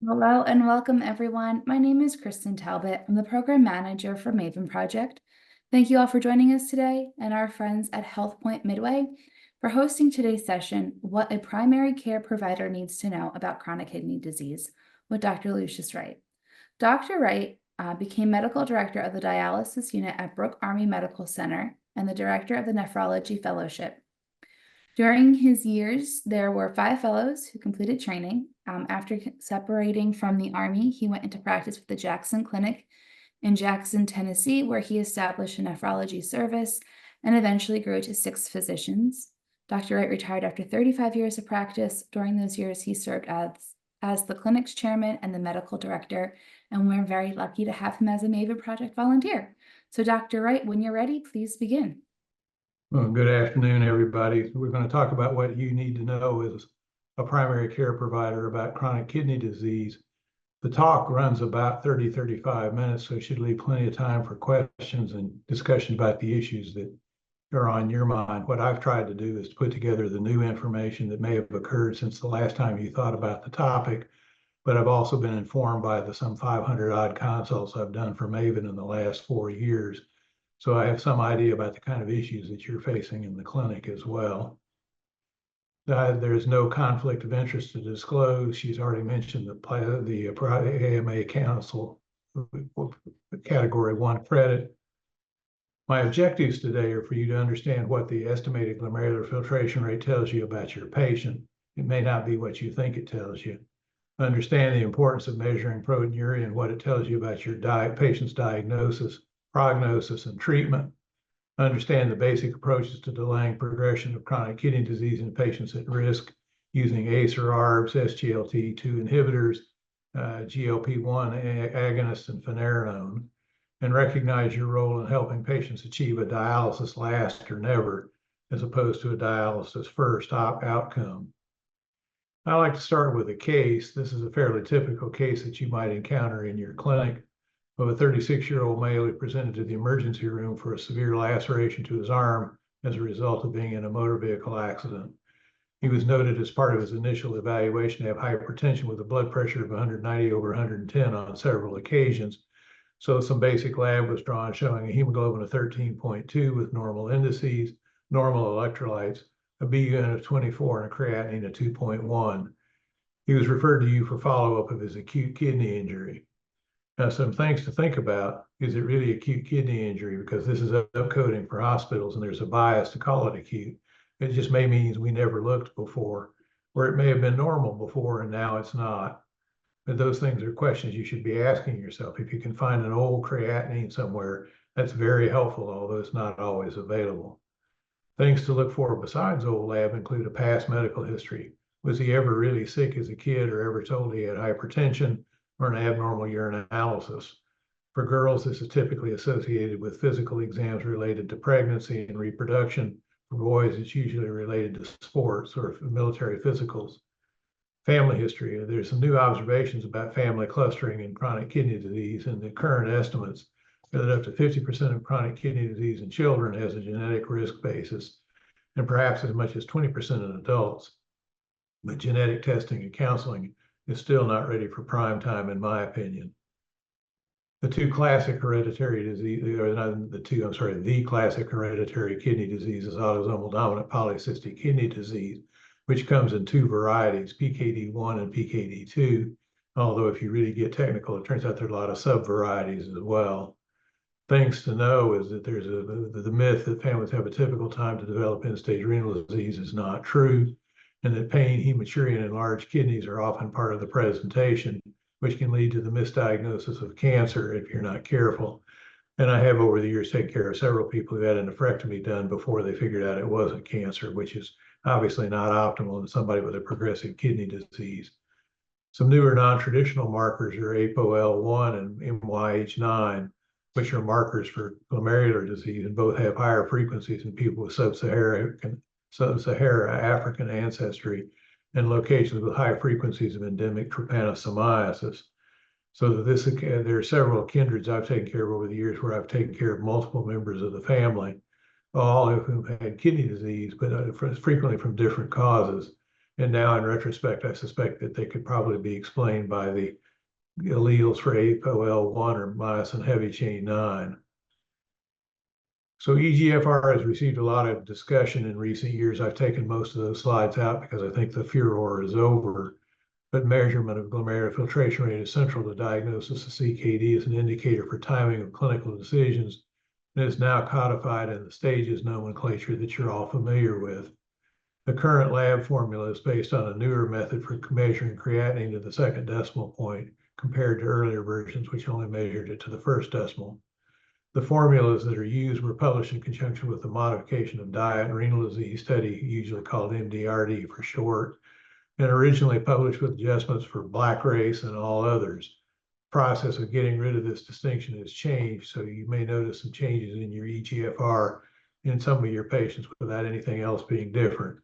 Hello and welcome, everyone. My name is Kristen Talbot. I'm the program manager for MAVEN Project. Thank you all for joining us today and our friends at Health Point Midway for hosting today's session, What a Primary Care Provider Needs to Know About Chronic Kidney Disease with Dr. Lucius Wright. Dr. Wright became medical director of the dialysis unit at Brooke Army Medical Center and the director of the Nephrology Fellowship. During his years, there were 5 fellows who completed training. After separating from the Army, he went into practice with the Jackson Clinic in Jackson, Tennessee, where he established a nephrology service and eventually grew to 6 physicians. Dr. Wright retired after 35 years of practice. During those years, he served as the clinic's chairman and the medical director, and we're very lucky to have him as a MAVEN Project volunteer. So Dr. Wright, when you're ready, please begin. Well, good afternoon, everybody. We're going to talk about what you need to know as a primary care provider about chronic kidney disease. The talk runs about 35 minutes, so it should leave plenty of time for questions and discussion about the issues that are on your mind. What I've tried to do is to put together the new information that may have occurred since the last time you thought about the topic, but I've also been informed by the some 500 odd consults I've done for MAVEN in the last 4 years. So I have some idea about the kind of issues that you're facing in the clinic as well. There's no conflict of interest to disclose. She's already mentioned the AMA Council Category 1 credit. My objectives today are for you to understand what the estimated glomerular filtration rate tells you about your patient. It may not be what you think it tells you. Understand the importance of measuring proteinuria and what it tells you about your patient's diagnosis, prognosis, and treatment. Understand the basic approaches to delaying progression of chronic kidney disease in patients at risk using ACE or ARBs, SGLT2 inhibitors, GLP-1 agonists, and finerenone, and recognize your role in helping patients achieve a dialysis last or never, as opposed to a dialysis first outcome. I like to start with a case. This is a fairly typical case that you might encounter in your clinic of a 36-year-old male who presented to the emergency room for a severe laceration to his arm as a result of being in a motor vehicle accident. He was noted as part of his initial evaluation to have hypertension with a blood pressure of 190/110 on several occasions. So some basic lab was drawn showing a hemoglobin of 13.2 with normal indices, normal electrolytes, a BUN of 24, and a creatinine of 2.1. He was referred to you for follow-up of his acute kidney injury. Now, some things to think about. Is it really acute kidney injury? Because this is upcoding for hospitals and there's a bias to call it acute. It just may mean we never looked before, or it may have been normal before and now it's not. But those things are questions you should be asking yourself. If you can find an old creatinine somewhere, that's very helpful, although it's not always available. Things to look for besides old lab include a past medical history. Was he ever really sick as a kid or ever told he had hypertension or an abnormal urinalysis? For girls, this is typically associated with physical exams related to pregnancy and reproduction. For boys, it's usually related to sports or military physicals. Family history. There's some new observations about family clustering in chronic kidney disease, and the current estimates are that up to 50% of chronic kidney disease in children has a genetic risk basis, and perhaps as much as 20% in adults. But genetic testing and counseling is still not ready for prime time, in my opinion. The classic hereditary kidney disease is autosomal dominant polycystic kidney disease, which comes in 2 varieties, PKD1 and PKD2. Although if you really get technical, it turns out there are a lot of sub-varieties as well. Things to know is that there's the myth that families have a typical time to develop end-stage renal disease is not true, and that pain, hematuria, and enlarged kidneys are often part of the presentation, which can lead to the misdiagnosis of cancer if you're not careful. And I have over the years taken care of several people who had a nephrectomy done before they figured out it wasn't cancer, which is obviously not optimal in somebody with a progressive kidney disease. Some newer non-traditional markers are ApoL1 and MYH9, which are markers for glomerular disease, and both have higher frequencies in people with sub-Saharan African ancestry and locations with high frequencies of endemic trypanosomiasis. So there are several kindreds I've taken care of over the years where I've taken care of multiple members of the family, all of whom had kidney disease, but frequently from different causes. And now in retrospect, I suspect that they could probably be explained by the alleles for APOL1 or myosin heavy chain 9. So EGFR has received a lot of discussion in recent years. I've taken most of those slides out because I think the furor is over. But measurement of glomerular filtration rate is central to diagnosis of CKD as an indicator for timing of clinical decisions, and is now codified in the stages nomenclature that you're all familiar with. The current lab formula is based on a newer method for measuring creatinine to the second decimal point compared to earlier versions, which only measured it to the first decimal. The formulas that are used were published in conjunction with the modification of diet and renal disease study, usually called MDRD for short, and originally published with adjustments for Black race and all others. The process of getting rid of this distinction has changed, so you may notice some changes in your EGFR in some of your patients without anything else being different.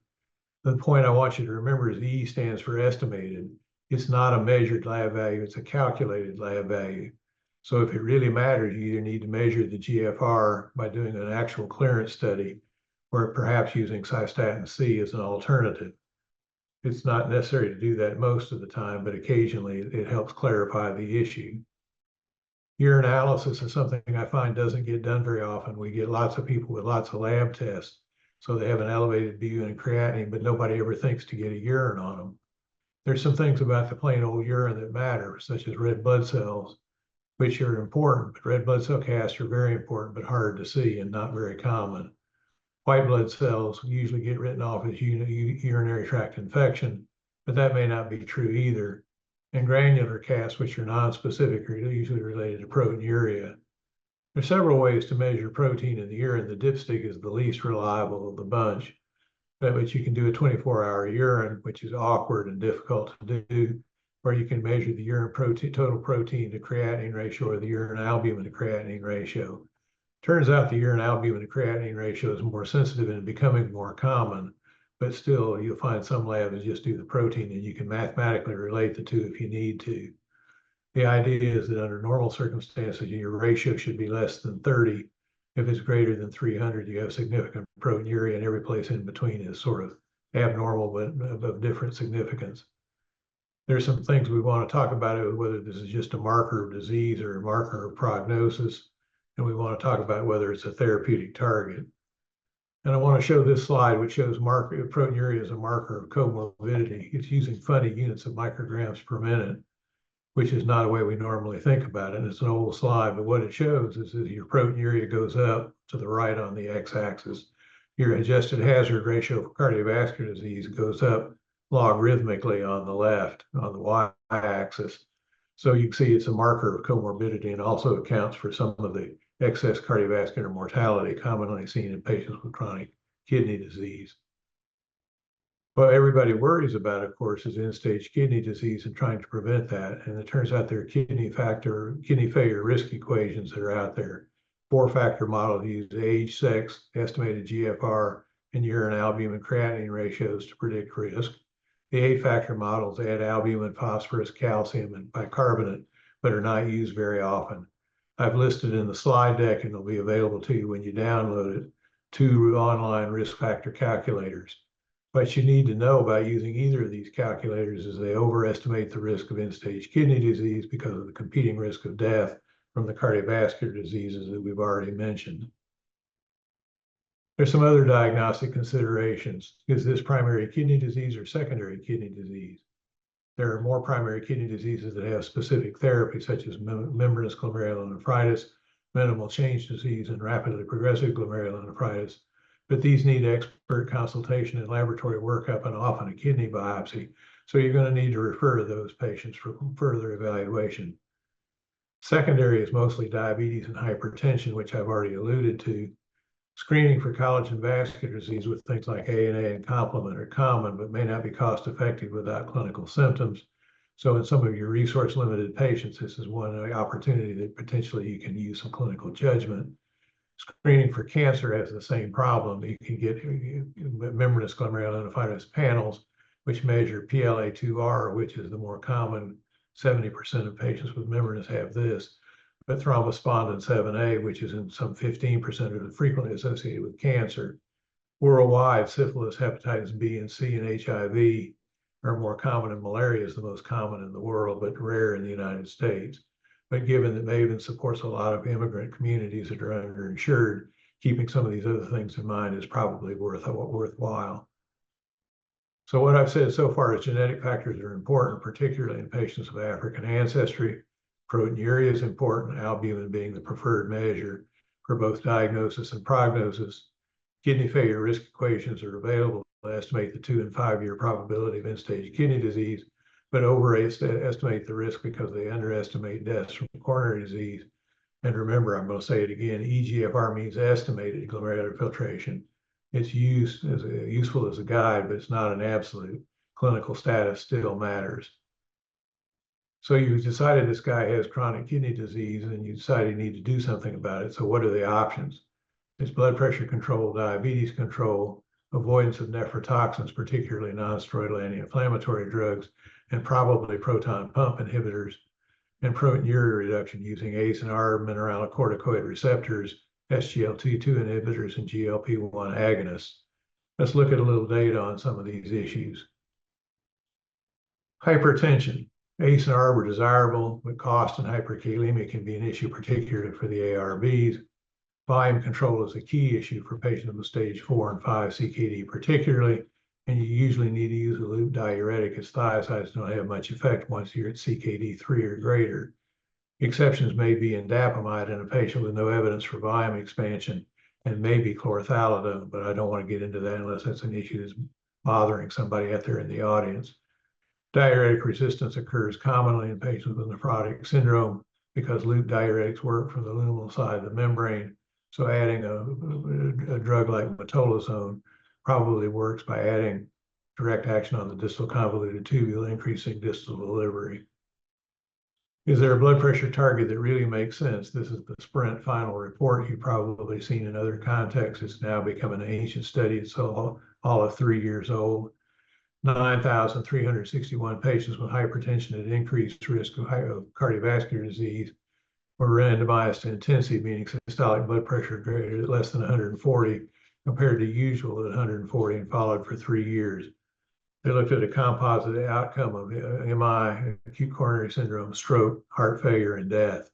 The point I want you to remember is E stands for estimated. It's not a measured lab value, it's a calculated lab value. So if it really matters, you either need to measure the GFR by doing an actual clearance study, or perhaps using cystatin C as an alternative. It's not necessary to do that most of the time, but occasionally it helps clarify the issue. Urinalysis is something I find doesn't get done very often. We get lots of people with lots of lab tests, so they have an elevated BU and creatinine, but nobody ever thinks to get a urine on them. There's some things about the plain old urine that matter, such as red blood cells, which are important, but red blood cell casts are very important, but hard to see and not very common. White blood cells usually get written off as urinary tract infection, but that may not be true either. And granular casts, which are nonspecific, are usually related to proteinuria. There are several ways to measure protein in the urine. The dipstick is the least reliable of the bunch, but you can do a 24-hour urine, which is awkward and difficult to do, or you can measure the urine protein, total protein to creatinine ratio, or the urine albumin to creatinine ratio. Turns out the urine albumin to creatinine ratio is more sensitive and becoming more common, but still you'll find some labs just do the protein, and you can mathematically relate the two if you need to. The idea is that under normal circumstances, your ratio should be less than 30. If it's greater than 300, you have significant proteinuria, and every place in between is sort of abnormal, but of different significance. There's some things we want to talk about, whether this is just a marker of disease or a marker of prognosis, and we want to talk about whether it's a therapeutic target. And I want to show this slide, which shows proteinuria as a marker of comorbidity. It's using funny units of micrograms per minute, which is not a way we normally think about it. It's an old slide, but what it shows is that your proteinuria goes up to the right on the x-axis. Your adjusted hazard ratio for cardiovascular disease goes up logarithmically on the left, on the y-axis. So you can see it's a marker of comorbidity and also accounts for some of the excess cardiovascular mortality commonly seen in patients with chronic kidney disease. What everybody worries about, of course, is end-stage kidney disease and trying to prevent that. And it turns out there are kidney failure risk equations that are out there. 4-factor model use age, sex, estimated GFR, and urine albumin creatinine ratios to predict risk. The 8-factor models add albumin, phosphorus, calcium, and bicarbonate, but are not used very often. I've listed in the slide deck, and it'll be available to you when you download it, 2 online risk factor calculators. What you need to know about using either of these calculators is they overestimate the risk of end-stage kidney disease because of the competing risk of death from the cardiovascular diseases that we've already mentioned. There's some other diagnostic considerations. Is this primary kidney disease or secondary kidney disease? There are more primary kidney diseases that have specific therapy, such as membranous glomerulonephritis, minimal change disease, and rapidly progressive glomerulonephritis. But these need expert consultation and laboratory workup and often a kidney biopsy. So you're going to need to refer those patients for further evaluation. Secondary is mostly diabetes and hypertension, which I've already alluded to. Screening for collagen vascular disease with things like ANA and complement are common, but may not be cost effective without clinical symptoms. So in some of your resource limited patients, this is one opportunity that potentially you can use some clinical judgment. Screening for cancer has the same problem. You can get membranous glomerulonephritis panels, which measure PLA2R, which is the more common. 70% of patients with membranous have this. But thrombospondin 7A, which is in some 15% of frequently associated with cancer. Worldwide, syphilis, hepatitis B and C, and HIV are more common, and malaria is the most common in the world, but rare in the United States. But given that MAVEN supports a lot of immigrant communities that are underinsured, keeping some of these other things in mind is probably worthwhile. So what I've said so far is genetic factors are important, particularly in patients of African ancestry. Proteinuria is important, albumin being the preferred measure for both diagnosis and prognosis. Kidney failure risk equations are available to estimate the 2 and 5 year probability of end-stage kidney disease, but overestimate the risk because they underestimate deaths from coronary disease. And remember, I'm going to say it again, EGFR means estimated glomerular filtration. It's useful as a guide, but it's not an absolute. Clinical status still matters. So you decided this guy has chronic kidney disease and you decide you need to do something about it. So what are the options? It's blood pressure control, diabetes control, avoidance of nephrotoxins, particularly non-steroidal anti-inflammatory drugs, and probably proton pump inhibitors, and proteinuria reduction using ACE and ARB mineralocorticoid receptors, SGLT2 inhibitors, and GLP-1 agonists. Let's look at a little data on some of these issues. Hypertension. ACE and ARB are desirable, but cost and hyperkalemia can be an issue, particularly for the ARBs. Volume control is a key issue for patients with stage 4 and 5 CKD particularly, and you usually need to use a loop diuretic as thiazides don't have much effect once you're at CKD 3 or greater. Exceptions may be indapamide in a patient with no evidence for volume expansion and maybe chlorothalidone, but I don't want to get into that unless that's an issue that's bothering somebody out there in the audience. Diuretic resistance occurs commonly in patients with nephrotic syndrome because loop diuretics work from the luminal side of the membrane. So adding a drug like metolazone probably works by adding direct action on the distal convoluted tubule, increasing distal delivery. Is there a blood pressure target that really makes sense? This is the SPRINT final report you've probably seen in other contexts. It's now become an ancient study. It's all of 3 years old. 9,361 patients with hypertension at increased risk of cardiovascular disease were randomized to intensive, meaning systolic blood pressure greater less than 140, compared to usual at 140, and followed for 3 years. They looked at a composite outcome of MI, acute coronary syndrome, stroke, heart failure, and death.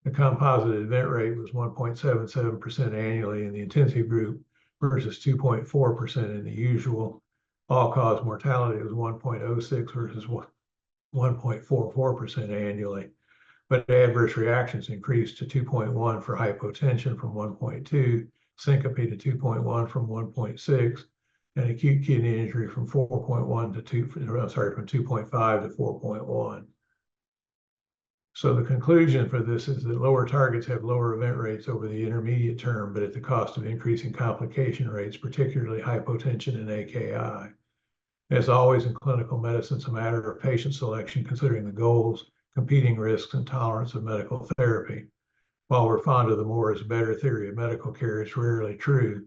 The composite event rate was 1.77% annually in the intensive group versus 2.4% in the usual. All-cause mortality was 1.06 versus 1.44% annually. But adverse reactions increased to 2.1 for hypotension from 1.2, syncope to 2.1 from 1.6, and acute kidney injury from 4.1 to 2, from 2.5 to 4.1. So the conclusion for this is that lower targets have lower event rates over the intermediate term, but at the cost of increasing complication rates, particularly hypotension and AKI. As always in clinical medicine, it's a matter of patient selection, considering the goals, competing risks, and tolerance of medical therapy. While we're fond of the more is better theory of medical care, it's rarely true.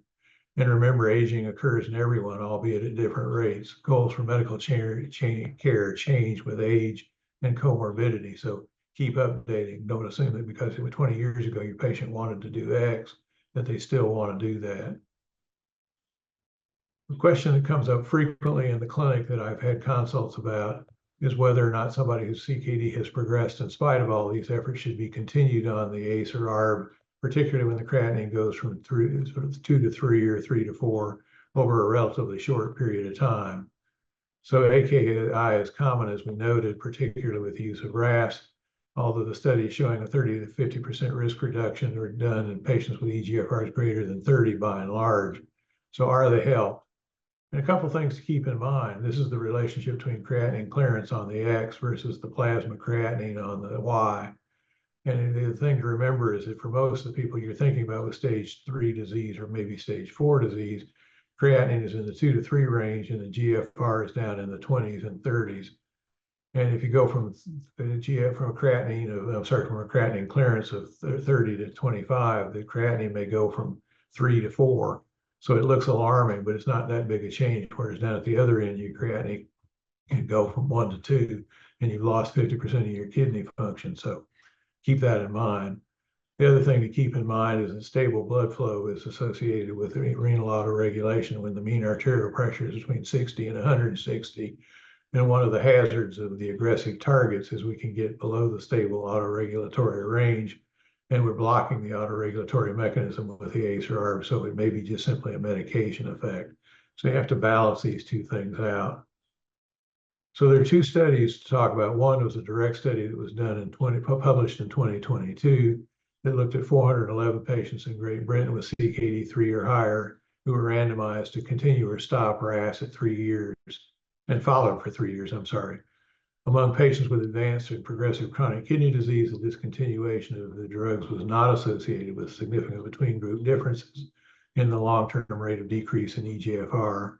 And remember, aging occurs in everyone, albeit at different rates. Goals for medical care change with age and comorbidity. So keep updating. Don't assume that because it was 20 years ago your patient wanted to do X, that they still want to do that. The question that comes up frequently in the clinic that I've had consults about is whether or not somebody whose CKD has progressed in spite of all these efforts should be continued on the ACE or ARB, particularly when the creatinine goes from 2 to 3 or 3 to 4 over a relatively short period of time. So AKI is common, as we noted, particularly with the use of RAS, although the studies showing a 30 to 50% risk reduction are done in patients with EGFRs greater than 30 by and large. So are they helped? And a couple of things to keep in mind. This is the relationship between creatinine clearance on the X versus the plasma creatinine on the Y. And the thing to remember is that for most of the people you're thinking about with stage 3 disease or maybe stage 4 disease, creatinine is in the 2 to 3 range and the GFR is down in the 20s and 30s. And if you go from a creatinine clearance of 30 to 25, the creatinine may go from 3 to 4. So it looks alarming, but it's not that big a change. Whereas down at the other end, your creatinine can go from 1 to 2, and you've lost 50% of your kidney function. So keep that in mind. The other thing to keep in mind is that stable blood flow is associated with renal autoregulation when the mean arterial pressure is between 60 and 160. And one of the hazards of the aggressive targets is we can get below the stable autoregulatory range, and we're blocking the autoregulatory mechanism with the ACE or ARB, so it may be just simply a medication effect. So you have to balance these two things out. So there are two studies to talk about. One was a direct study that was done published in 2022 that looked at 411 patients in Great Britain with CKD 3 or higher who were randomized to continue or stop RAS at 3 years and followed for 3 years, Among patients with advanced and progressive chronic kidney disease, the discontinuation of the drugs was not associated with significant between-group differences in the long-term rate of decrease in eGFR.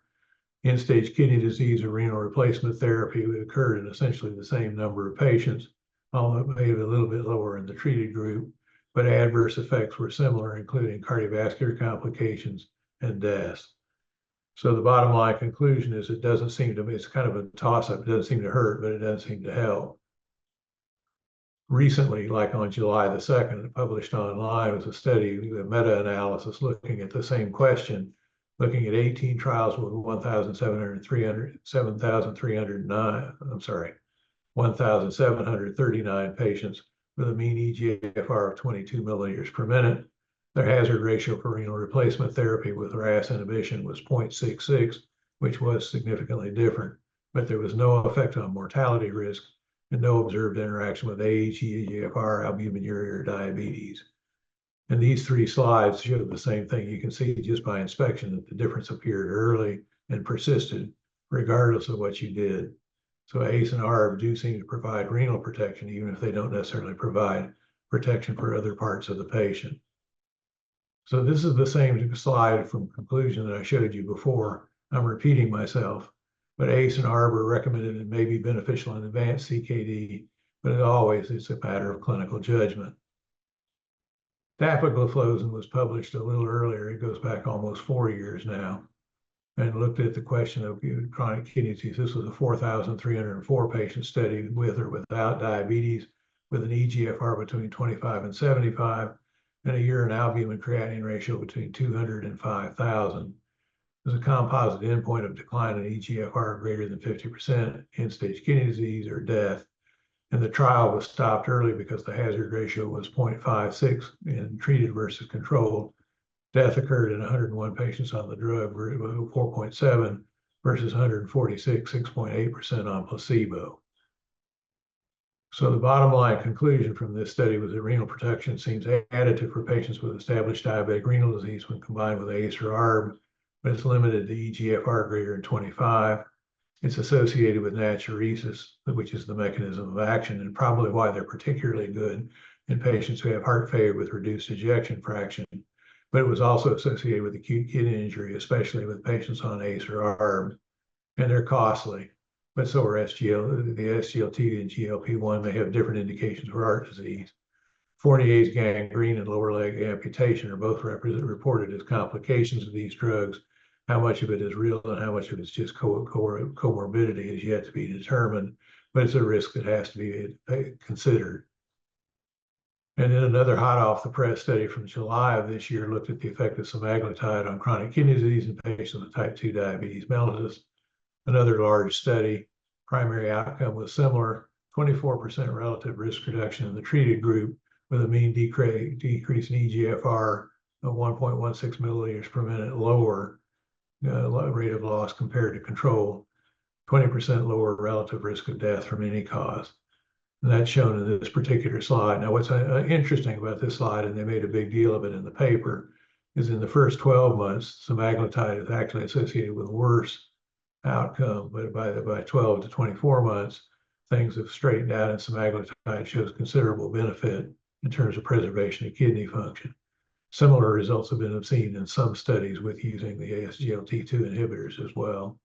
End-stage kidney disease or renal replacement therapy occurred in essentially the same number of patients, although it may be a little bit lower in the treated group, but adverse effects were similar, including cardiovascular complications and deaths. So the bottom line conclusion is it doesn't seem to, it's kind of a toss-up. It doesn't seem to hurt, but it doesn't seem to help. Recently, like on July the 2nd, published online was a study, a meta-analysis looking at the same question, looking at 18 trials with 1,739 patients with a mean eGFR of 22 milliliters per minute. Their hazard ratio for renal replacement therapy with RAS inhibition was 0.66, which was significantly different, but there was no effect on mortality risk and no observed interaction with age, eGFR, albuminuria, or diabetes. And these three slides show the same thing. You can see just by inspection that the difference appeared early and persisted regardless of what you did. So ACE and ARB do seem to provide renal protection, even if they don't necessarily provide protection for other parts of the patient. So this is the same slide from conclusion that I showed you before. I'm repeating myself, but ACE and ARB are recommended and may be beneficial in advanced CKD, but as always, it's a matter of clinical judgment. Dapagliflozin was published a little earlier. It goes back almost 4 years now, and looked at the question of chronic kidney disease. This was a 4,304 patient study with or without diabetes, with an eGFR between 25 and 75, and a urine albumin creatinine ratio between 200 and 5,000. There's a composite endpoint of decline in eGFR greater than 50%, end-stage kidney disease, or death. And the trial was stopped early because the hazard ratio was 0.56 in treated versus controlled. Death occurred in 101 patients on the drug, 4.7 versus 146, 6.8% on placebo. So the bottom line conclusion from this study was that renal protection seems additive for patients with established diabetic renal disease when combined with ACE or ARB, but it's limited to eGFR greater than 25. It's associated with natriuresis, which is the mechanism of action, and probably why they're particularly good in patients who have heart failure with reduced ejection fraction. But it was also associated with acute kidney injury, especially with patients on ACE or ARB, and they're costly. But so are the SGLT and GLP-1 may have different indications for heart disease. Fournier's gangrene and lower leg amputation are both reported as complications of these drugs. How much of it is real and how much of it is just comorbidity is yet to be determined, but it's a risk that has to be considered. And then another hot off the press study from July of this year looked at the effect of semaglutide on chronic kidney disease in patients with type 2 diabetes mellitus. Another large study, primary outcome was similar, 24% relative risk reduction in the treated group with a mean decrease in eGFR of 1.16 milliliters per minute lower rate of loss compared to control, 20% lower relative risk of death from any cause. And that's shown in this particular slide. Now, what's interesting about this slide, and they made a big deal of it in the paper, is in the first 12 months, semaglutide is actually associated with worse outcome, but by 12 to 24 months, things have straightened out, and semaglutide shows considerable benefit in terms of preservation of kidney function. Similar results have been seen in some studies with using the SGLT2 inhibitors as well.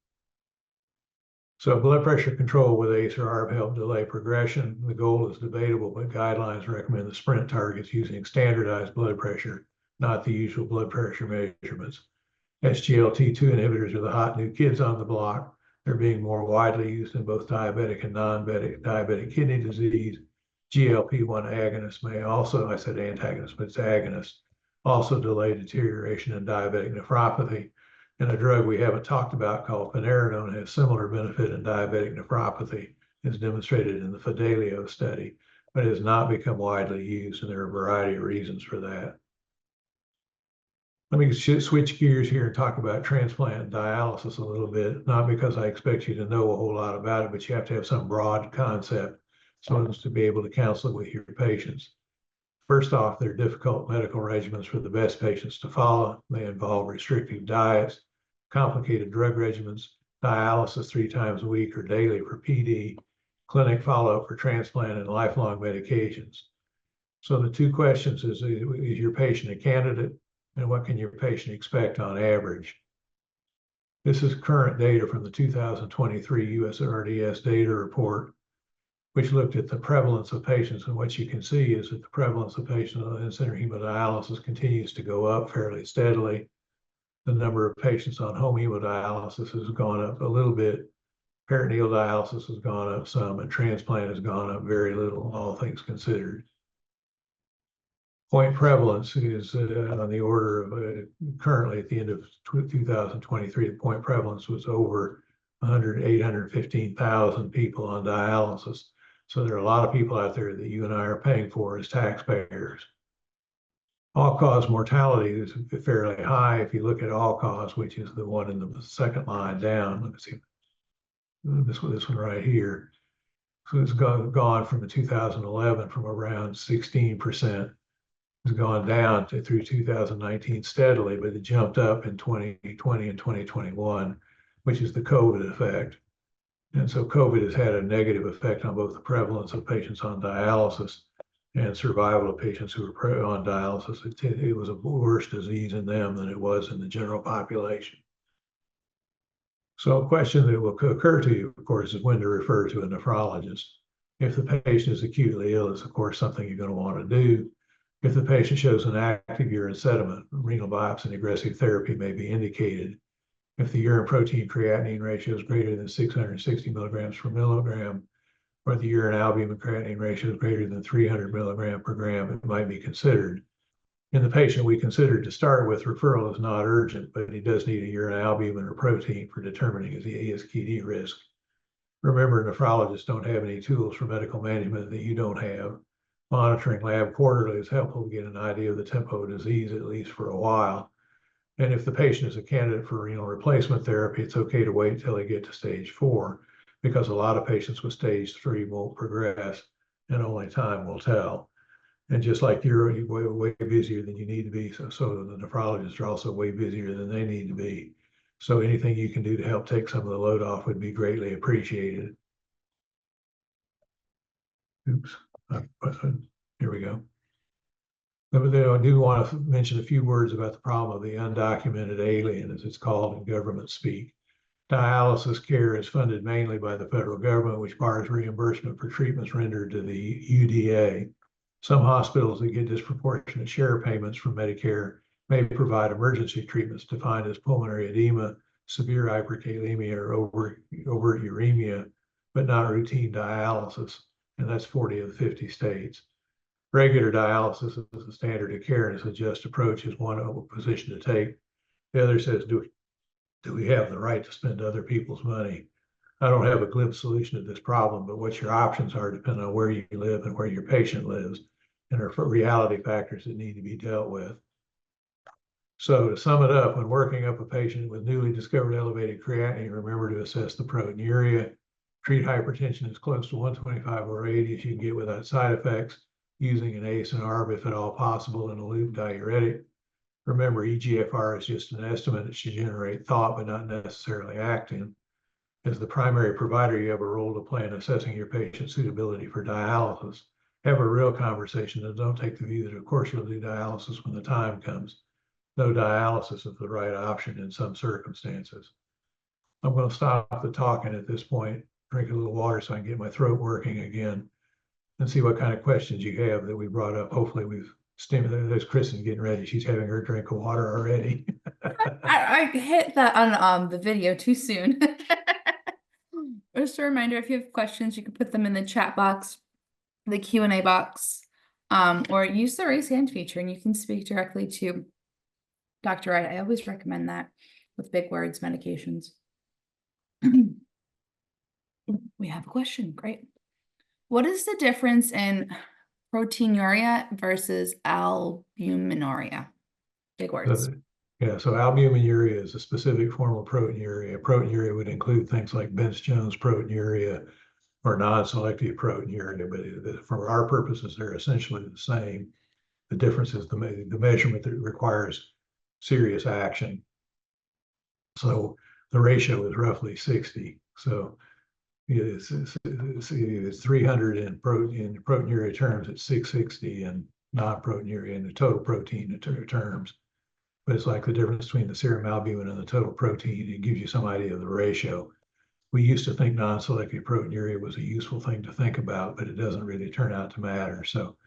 So blood pressure control with ACE or ARB help delay progression. The goal is debatable, but guidelines recommend the sprint targets using standardized blood pressure, not the usual blood pressure measurements. SGLT2 inhibitors are the hot new kids on the block. They're being more widely used in both diabetic and non-diabetic kidney disease. GLP-1 agonists may also, I said antagonist, but it's agonist, also delay deterioration in diabetic nephropathy. And a drug we haven't talked about called finerenone has similar benefit in diabetic nephropathy, as demonstrated in the Fidelio study, but has not become widely used, and there are a variety of reasons for that. Let me switch gears here and talk about transplant and dialysis a little bit, not because I expect you to know a whole lot about it, but you have to have some broad concept so as to be able to counsel it with your patients. First off, they're difficult medical regimens for the best patients to follow. They involve restrictive diets, complicated drug regimens, dialysis 3 times a week or daily for PD, clinic follow-up for transplant, and lifelong medications. So the 2 questions is your patient a candidate, and what can your patient expect on average? This is current data from the 2023 USRDS data report, which looked at the prevalence of patients. And what you can see is that the prevalence of patients on in-center hemodialysis continues to go up fairly steadily. The number of patients on home hemodialysis has gone up a little bit. Peritoneal dialysis has gone up some, and transplant has gone up very little, all things considered. Point prevalence is on the order of, currently at the end of 2023, the point prevalence was over 815,000 people on dialysis. So there are a lot of people out there that you and I are paying for as taxpayers. All-cause mortality is fairly high. If you look at all-cause, which is the one in the second line down, let me see, this one right here. So it's gone from 2011 from around 16%. Has gone down through 2019 steadily, but it jumped up in 2020 and 2021, which is the COVID effect. And so COVID has had a negative effect on both the prevalence of patients on dialysis and survival of patients who are on dialysis. It was a worse disease in them than it was in the general population. So a question that will occur to you, of course, is when to refer to a nephrologist. If the patient is acutely ill, it's of course something you're going to want to do. If the patient shows an active urine sediment, renal biopsy and aggressive therapy may be indicated. If the urine protein creatinine ratio is greater than 660 milligrams per milligram, or the urine albumin creatinine ratio is greater than 300 milligram per gram, it might be considered. In the patient we considered to start with, referral is not urgent, but he does need a urine albumin or protein for determining his ESKD risk. Remember, nephrologists don't have any tools for medical management that you don't have. Monitoring lab quarterly is helpful to get an idea of the tempo of disease, at least for a while. And if the patient is a candidate for renal replacement therapy, it's okay to wait until they get to stage 4, because a lot of patients with stage 3 won't progress, and only time will tell. And just like you're way busier than you need to be, so the nephrologists are also way busier than they need to be. So anything you can do to help take some of the load off would be greatly appreciated. Oops, here we go. But I do want to mention a few words about the problem of the undocumented alien, as it's called in government speak. Dialysis care is funded mainly by the federal government, which bars reimbursement for treatments rendered to the UDA. Some hospitals that get disproportionate share payments from Medicare may provide emergency treatments defined as pulmonary edema, severe hyperkalemia, or overt uremia, but not routine dialysis, and that's 40 of the 50 states. Regular dialysis is the standard of care, and it's a just approach is one position to take. The other says, do we have the right to spend other people's money? I don't have a glib solution to this problem, but what your options are depend on where you live and where your patient lives, and are reality factors that need to be dealt with. So to sum it up, when working up a patient with newly discovered elevated creatinine, remember to assess the proteinuria. Treat hypertension as close to 125 or 80 as you can get without side effects, using an ACE and ARB if at all possible, and a loop diuretic. Remember, eGFR is just an estimate. It should generate thought, but not necessarily acting. As the primary provider, you have a role to play in assessing your patient's suitability for dialysis. Have a real conversation, and don't take the view that of course you'll do dialysis when the time comes. No, dialysis is the right option in some circumstances. I'm going to stop the talking at this point, drink a little water so I can get my throat working again, and see what kind of questions you have that we brought up. Hopefully we've stimulated. There's Kristen getting ready. She's having her drink of water already. I hit that on the video too soon. Just a reminder, if you have questions, you can put them in the chat box. the Q&A box, or use the raise hand feature and you can speak directly to Dr. Wright. I always recommend that with big words, medications. We have a question. Great. What is the difference in proteinuria versus albuminuria? Big words. Yeah, so albuminuria is a specific form of proteinuria. Proteinuria would include things like Bence-Jones proteinuria or non-selective proteinuria, but for our purposes, they're essentially the same. The difference is the measurement that requires serious action. So the ratio is roughly 60. So it's 300 in proteinuria terms, it's 660 in non-proteinuria in the total protein terms. But it's like the difference between the serum albumin and the total protein. It gives you some idea of the ratio. We used to think non-selective proteinuria was a useful thing to think about, but it doesn't really turn out to matter. So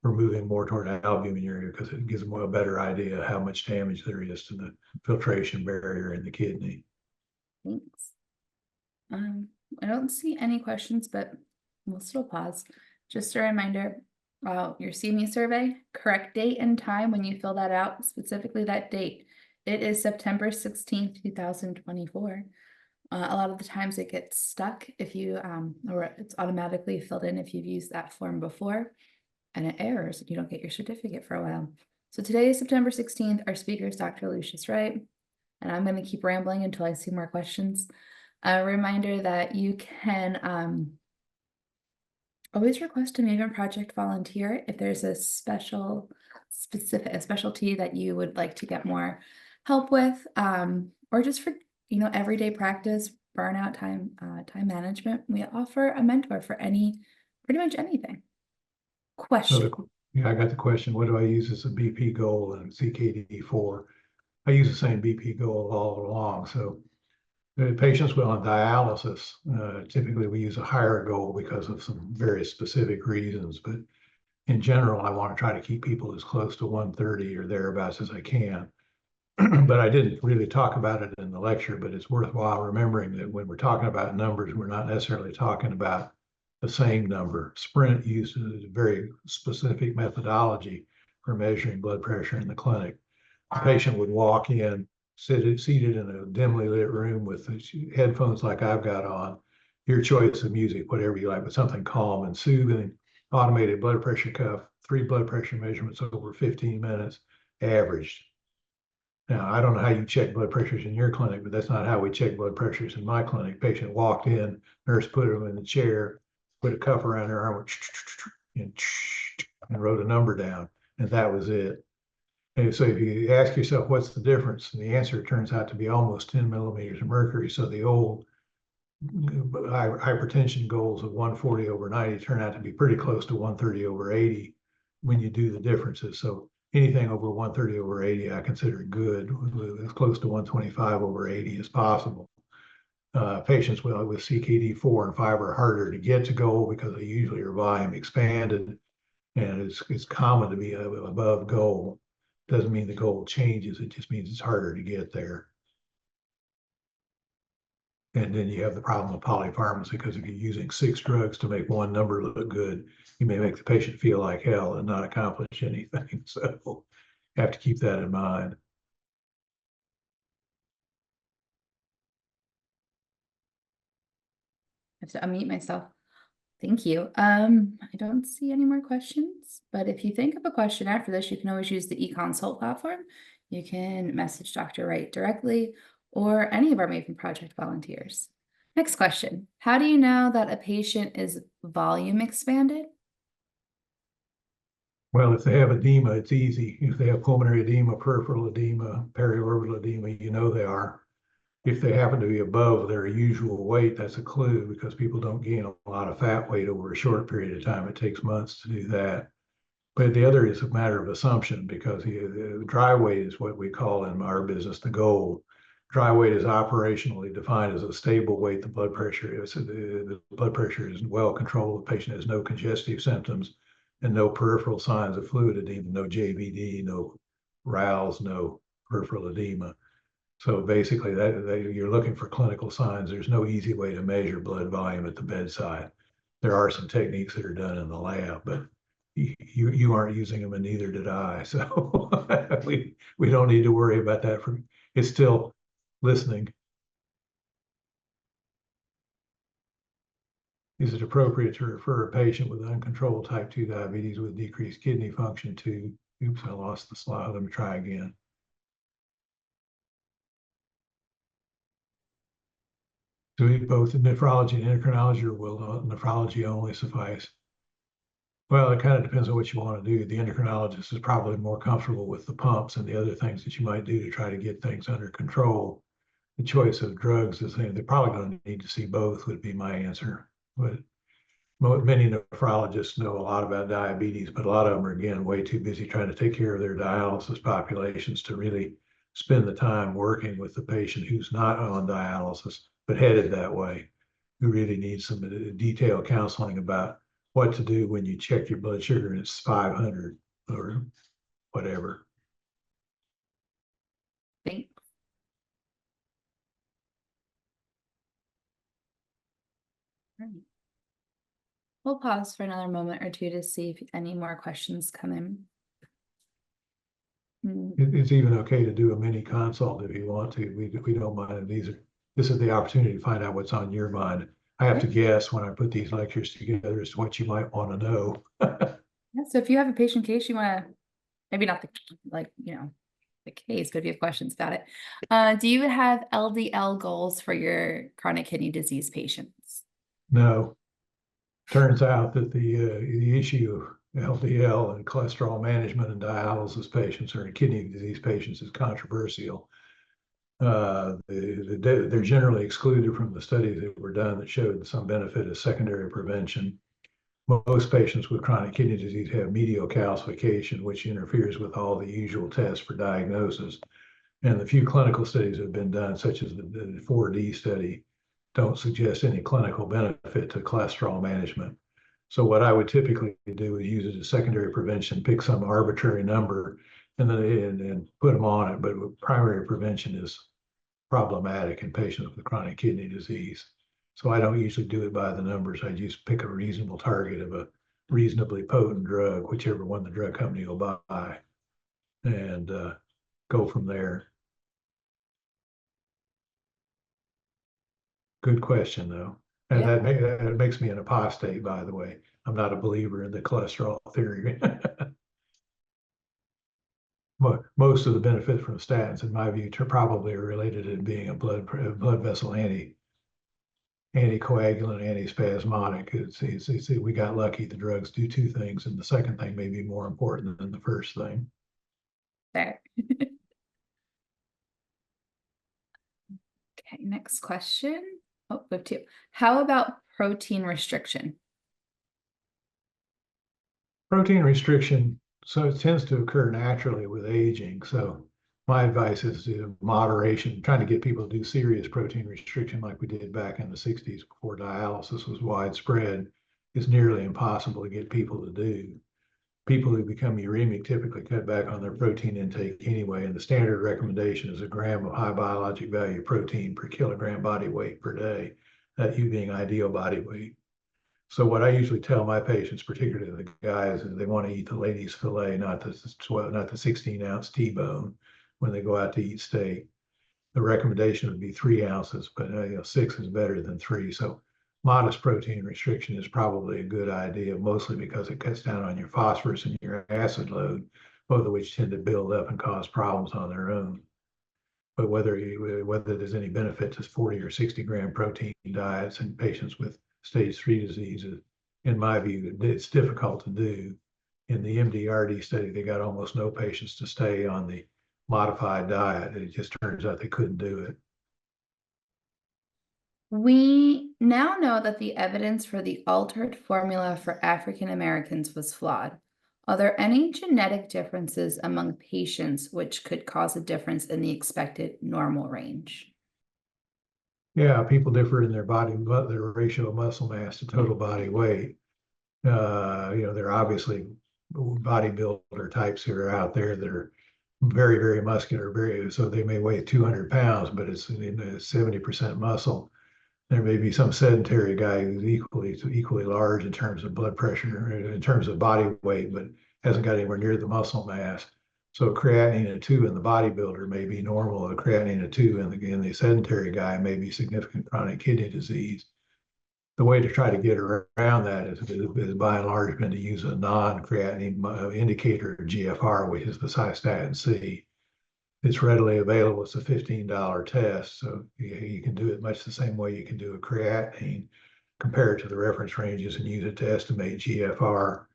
we're moving more toward albuminuria because it gives them a better idea how much damage there is to the filtration barrier in the kidney. Thanks. I don't see any questions, but we'll still pause. Just a reminder, your CME survey, correct date and time when you fill that out, specifically that date. It is September 16th, 2024. A lot of the times it gets stuck if you, or it's automatically filled in if you've used that form before, and it errors. You don't get your certificate for a while. So today is September 16th. Our speaker is Dr. Lucius Wright, and I'm going to keep rambling until I see more questions. A reminder that you can always request a MAVEN Project volunteer if there's a specialty that you would like to get more help with, or just for everyday practice, burnout, time management. We offer a mentor for pretty much anything. Question. Yeah, I got the question. What do I use as a BP goal and CKD4? I use the same BP goal all along. So the patients on dialysis, typically we use a higher goal because of some very specific reasons. But in general, I want to try to keep people as close to 130 or thereabouts as I can. But I didn't really talk about it in the lecture, but it's worthwhile remembering that when we're talking about numbers, we're not necessarily talking about the same number. Sprint uses a very specific methodology for measuring blood pressure in the clinic. The patient would walk in, seated in a dimly lit room with headphones like I've got on, your choice of music, whatever you like, but something calm and soothing, automated blood pressure cuff, 3 blood pressure measurements over 15 minutes, averaged. Now, I don't know how you check blood pressures in your clinic, but that's not how we check blood pressures in my clinic. Patient walked in, nurse put them in the chair, put a cuff around their arm, and wrote a number down, and that was it. And so if you ask yourself, what's the difference? And the answer turns out to be almost 10 millimeters of mercury. So the old hypertension goals of 140 over 90 turn out to be pretty close to 130 over 80 when you do the differences. So anything over 130 over 80, I consider good. As close to 125 over 80 as possible. Patients with CKD4 and 5 are harder to get to goal because they usually are volume expanded, and it's common to be above goal. Doesn't mean the goal changes, it just means it's harder to get there. And then you have the problem of polypharmacy, because if you're using 6 drugs to make one number look good, you may make the patient feel like hell and not accomplish anything. So you have to keep that in mind. I have to unmute myself. Thank you. I don't see any more questions, but if you think of a question after this, you can always use the eConsult platform. You can message Dr. Wright directly or any of our MAVEN Project volunteers. Next question. How do you know that a patient is volume expanded? Well, if they have edema, it's easy. If they have pulmonary edema, peripheral edema, periorbital edema, you know they are. If they happen to be above their usual weight, that's a clue, because people don't gain a lot of fat weight over a short period of time. It takes months to do that. But the other is a matter of assumption, because the dry weight is what we call in our business the goal. Dry weight is operationally defined as a stable weight. The blood pressure is well controlled. The patient has no congestive symptoms and no peripheral signs of fluid edema, no JVD, no RALs, no peripheral edema. So basically, that you're looking for clinical signs. There's no easy way to measure blood volume at the bedside. There are some techniques that are done in the lab, but you aren't using them, and neither did I. So we don't need to worry about that. It's still listening. Is it appropriate to refer a patient with uncontrolled type 2 diabetes with decreased kidney function to, oops, I lost the slide. Let me try again. Do both nephrology and endocrinology, or will nephrology only suffice? Well, it kind of depends on what you want to do. The endocrinologist is probably more comfortable with the pumps and the other things that you might do to try to get things under control. The choice of drugs is they're probably going to need to see both, would be my answer. But many nephrologists know a lot about diabetes, but a lot of them are, again, way too busy trying to take care of their dialysis populations to really spend the time working with the patient who's not on dialysis, but headed that way, who really needs some detailed counseling about what to do when you check your blood sugar and it's 500 or whatever. Thanks. Right. We'll pause for another moment or two to see if any more questions come in. It's even okay to do a mini consult if you want to. We don't mind. This is the opportunity to find out what's on your mind. I have to guess when I put these lectures together as to what you might want to know. Yeah, so if you have a patient case you want to, maybe not the the case, but if you have questions about it, do you have LDL goals for your chronic kidney disease patients? No. Turns out that the issue of LDL and cholesterol management in dialysis patients or in kidney disease patients is controversial. They're generally excluded from the studies that were done that showed some benefit of secondary prevention. Most patients with chronic kidney disease have medial calcification, which interferes with all the usual tests for diagnosis. And the few clinical studies that have been done, such as the 4D study, don't suggest any clinical benefit to cholesterol management. So what I would typically do is use it as secondary prevention, pick some arbitrary number and then put them on it. But primary prevention is problematic in patients with chronic kidney disease. So I don't usually do it by the numbers. I just pick a reasonable target of a reasonably potent drug, whichever one the drug company will buy, and go from there. Good question, though. And Yeah. that makes me an apostate, by the way. I'm not a believer in the cholesterol theory. Most of the benefit from statins, in my view, probably are related to being a blood vessel anticoagulant, antispasmodic. We got lucky. The drugs do two things, and the second thing may be more important than the first thing. Fair. Okay, next question. Oh, we have two. How about protein restriction? Protein restriction, so it tends to occur naturally with aging. So my advice is moderation, trying to get people to do serious protein restriction like we did back in the 60s before dialysis was widespread is nearly impossible to get people to do. People who become uremic typically cut back on their protein intake anyway, and the standard recommendation is a gram of high biologic value protein per kilogram body weight per day, that you being ideal body weight. So what I usually tell my patients, particularly the guys, is they want to eat the ladies' fillet, not the 16-ounce T-bone when they go out to eat steak. The recommendation would be 3 ounces, but 6 is better than 3. So modest protein restriction is probably a good idea, mostly because it cuts down on your phosphorus and your acid load, both of which tend to build up and cause problems on their own. But whether there's any benefit to 40 or 60 gram protein diets in patients with stage 3 diseases, in my view, it's difficult to do. In the MDRD study, they got almost no patients to stay on the modified diet. It just turns out they couldn't do it. We now know that the evidence for the altered formula for African Americans was flawed. Are there any genetic differences among patients which could cause a difference in the expected normal range? Yeah, people differ in their ratio of muscle mass to total body weight. There are obviously bodybuilder types who are out there that are very, very muscular, so they may weigh 200 pounds, but it's 70% muscle. There may be some sedentary guy who's equally large in terms of blood pressure, in terms of body weight, but hasn't got anywhere near the muscle mass. So creatinine of 2 in the bodybuilder may be normal. A creatinine of 2 in the sedentary guy may be significant chronic kidney disease. The way to try to get around that is by and large been to use a non-creatinine indicator, GFR, which is the cystatin C. It's readily available. It's a $15 test, so you can do it much the same way you can do a creatinine, compare it to the reference ranges and use it to estimate GFR.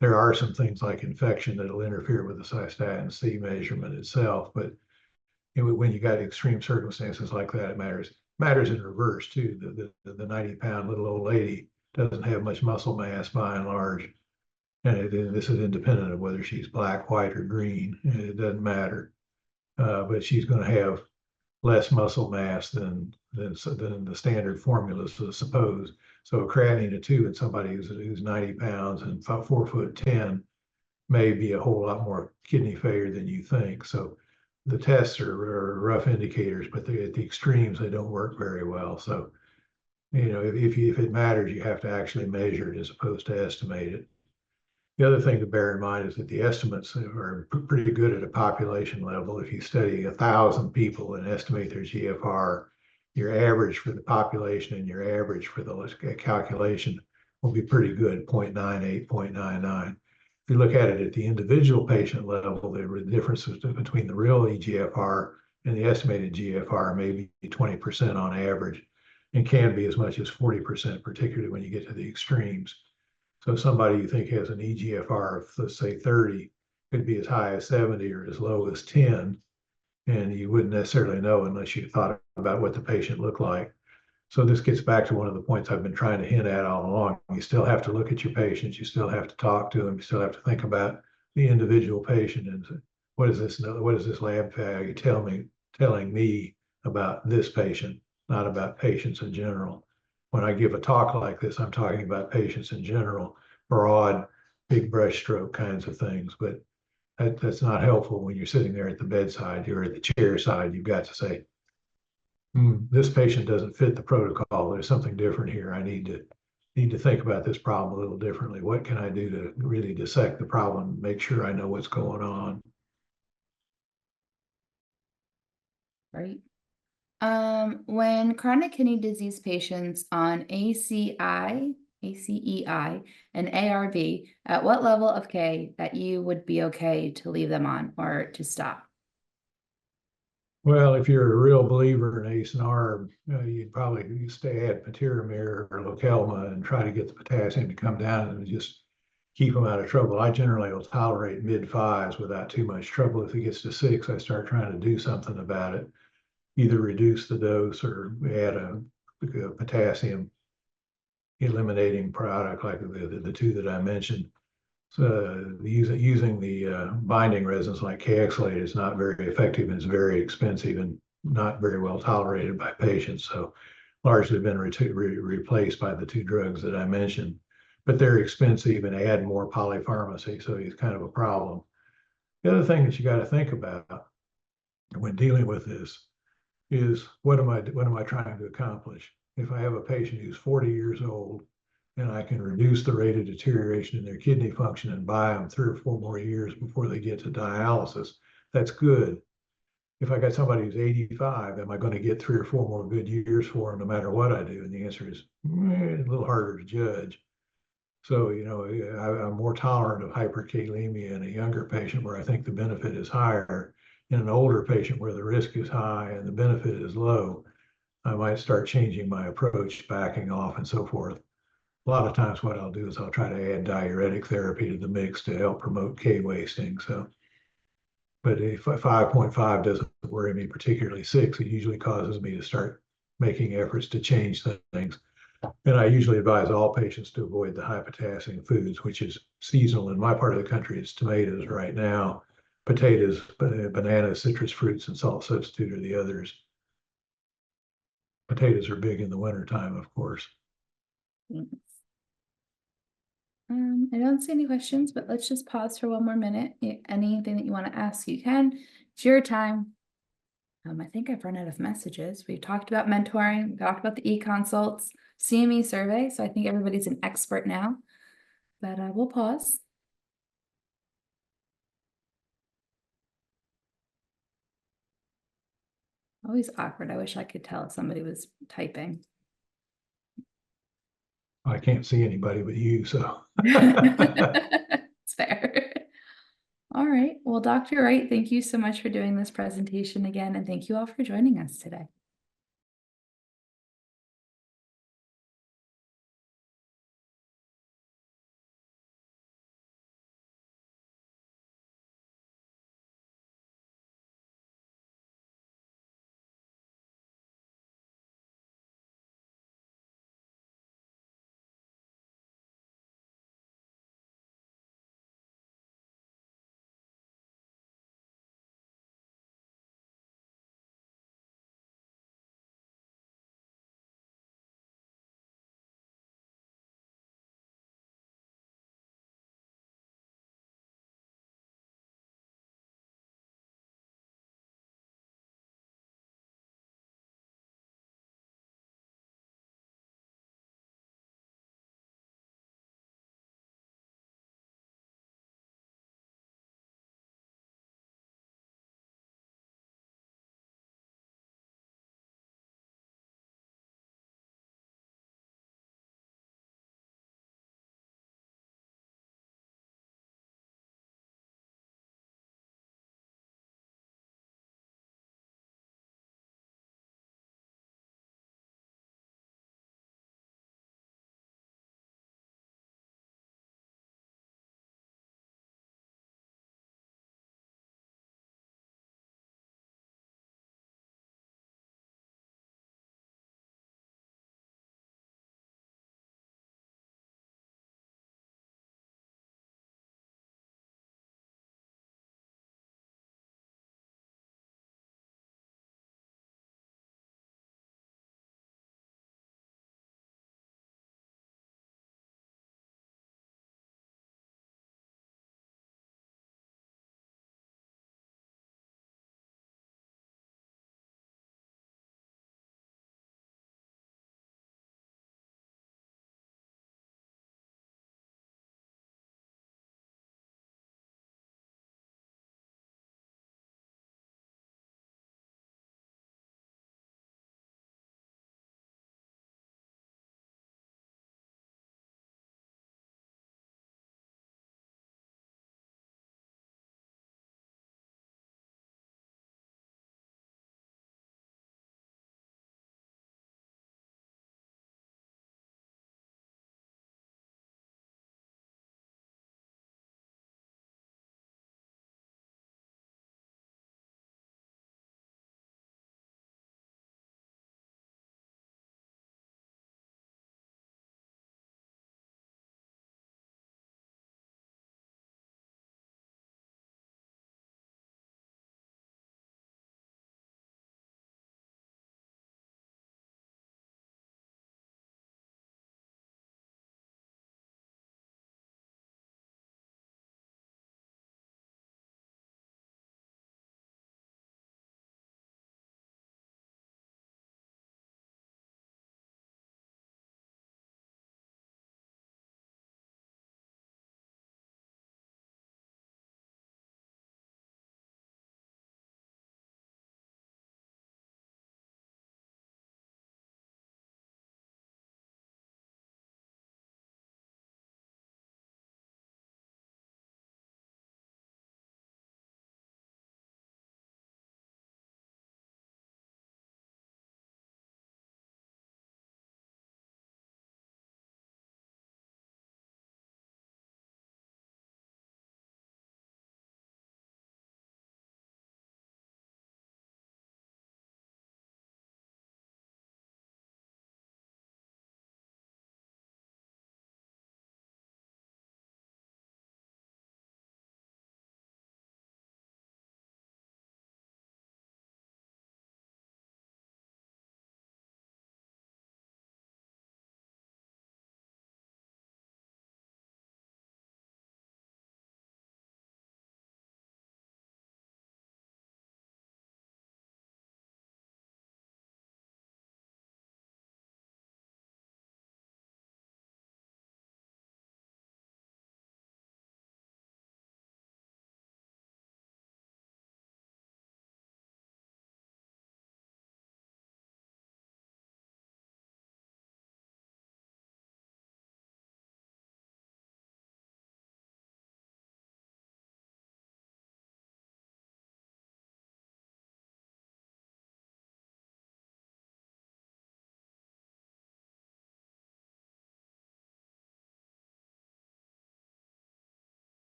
There are some things like infection that'll interfere with the cystatin C measurement itself, but when you got extreme circumstances like that, it matters in reverse too. The 90-pound little old lady doesn't have much muscle mass by and large, and this is independent of whether she's black, white, or green. It doesn't matter, but she's going to have less muscle mass than the standard formulas suppose. So a creatinine of 2 in somebody who's 90 pounds and 4'10" may be a whole lot more kidney failure than you think. So the tests are rough indicators, but at the extremes, they don't work very well. So, if it matters, you have to actually measure it as opposed to estimate it. The other thing to bear in mind is that the estimates are pretty good at a population level. If you study 1,000 people and estimate their GFR, your average for the population and your average for the calculation will be pretty good, 0.98, 0.99. If you look at it at the individual patient level, the differences between the real eGFR and the estimated GFR may be 20% on average, and can be as much as 40%, particularly when you get to the extremes. So somebody you think has an eGFR of, let's say, 30 could be as high as 70 or as low as 10, and you wouldn't necessarily know unless you thought about what the patient looked like. So this gets back to one of the points I've been trying to hint at all along. You still have to look at your patients. You still have to talk to them. You still have to think about the individual patient and what is this lab value telling me about this patient, not about patients in general. When I give a talk like this, I'm talking about patients in general, broad, big brushstroke kinds of things, but that's not helpful when you're sitting there at the bedside. You're at the chair side. You've got to say, this patient doesn't fit the protocol. There's something different here. I need to think about this problem a little differently. What can I do to really dissect the problem and make sure I know what's going on? Right. When chronic kidney disease patients on ACEI, and ARB, at what level of K that you would be okay to leave them on or to stop? Well, if you're a real believer in ACE and ARB, you'd probably stay at patiromer or Lokelma and try to get the potassium to come down and just keep them out of trouble. I generally will tolerate mid-5s without too much trouble. If it gets to 6, I start trying to do something about it, either reduce the dose or add a potassium eliminating product like the 2 that I mentioned. So using the binding resins like Kxalate is not very effective and it's very expensive and not very well tolerated by patients. So largely been replaced by the 2 drugs that I mentioned, but they're expensive and add more polypharmacy. So it's kind of a problem. The other thing that you got to think about when dealing with this is what am I trying to accomplish? If I have a patient who's 40 years old and I can reduce the rate of deterioration in their kidney function and buy them 3 or 4 more years before they get to dialysis, that's good. If I got somebody who's 85, am I going to get 3 or 4 more good years for them no matter what I do? And the answer is a little harder to judge. So, I'm more tolerant of hyperkalemia in a younger patient where I think the benefit is higher. In an older patient where the risk is high and the benefit is low, I might start changing my approach, backing off and so forth. A lot of times what I'll do is I'll try to add diuretic therapy to the mix to help promote K wasting. So, but if 5.5 doesn't worry me particularly, 6, it usually causes me to start making efforts to change things. And I usually advise all patients to avoid the high potassium foods, which is seasonal. In my part of the country, it's tomatoes right now, potatoes, bananas, citrus fruits, and salt substitute are the others. Potatoes are big in the wintertime, of course. Thanks. I don't see any questions, but let's just pause for one more minute. Anything that you want to ask, you can. It's your time. I think I've run out of messages. We've talked about mentoring, we talked about the e-consults, CME survey, so I think everybody's an expert now. But we'll pause. Always awkward. I wish I could tell if somebody was typing. I can't see anybody but you, so. It's fair. All right. Well, Dr. Wright, thank you so much for doing this presentation again, and thank you all for joining us today.